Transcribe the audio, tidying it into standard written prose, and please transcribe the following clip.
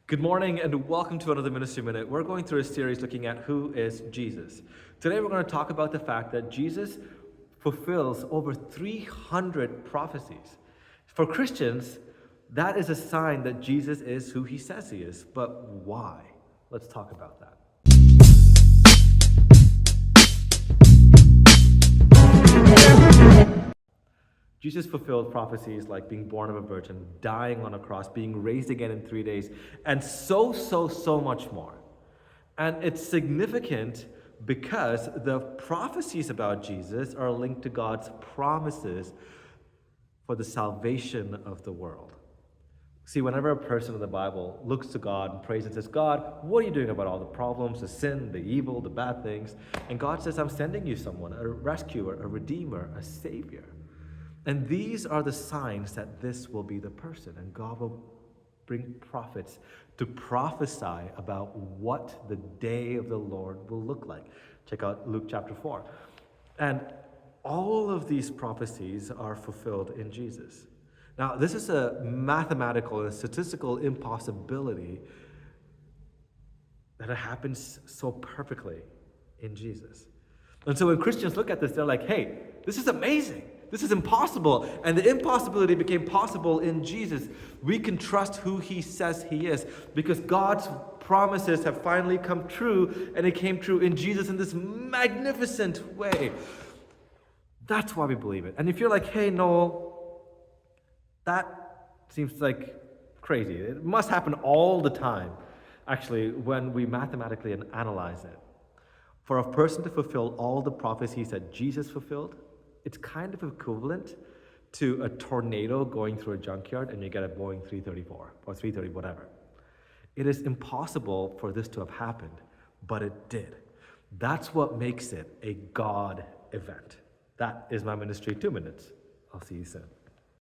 Good morning and welcome to another Ministry Minute. We're going through a series looking at who is Jesus. Today we're going to talk about the fact that Jesus fulfills over 300 prophecies. For Christians, that is a sign that Jesus is who he says he is. But why? Let's talk about that. Jesus fulfilled prophecies like being born of a virgin, dying on a cross, being raised again in 3 days, and so much more. And it's significant because the prophecies about Jesus are linked to God's promises for the salvation of the world. See, whenever a person in the Bible looks to God and prays and says, God, what are you doing about all the problems, the sin, the evil, the bad things? And God says, I'm sending you someone, a rescuer, a redeemer, a savior. And these are the signs that this will be the person. And God will bring prophets to prophesy about what the day of the Lord will look like. Check out Luke chapter 4. And all of these prophecies are fulfilled in Jesus. Now, this is a mathematical and statistical impossibility that it happens so perfectly in Jesus. And so when Christians look at this, they're like, hey, this is amazing. This is impossible. And the impossibility became possible in Jesus. We can trust who he says he is because God's promises have finally come true, and it came true in Jesus in this magnificent way. That's why we believe it. And if you're like, hey, Noel, that seems like crazy. It must happen all the time, actually, when we mathematically analyze it. For a person to fulfill all the prophecies that Jesus fulfilled, it's kind of equivalent to a tornado going through a junkyard and you get a Boeing 334 or 330, whatever. It is impossible for this to have happened, but it did. That's what makes it a God event. That is my ministry 2 minutes. I'll see you soon.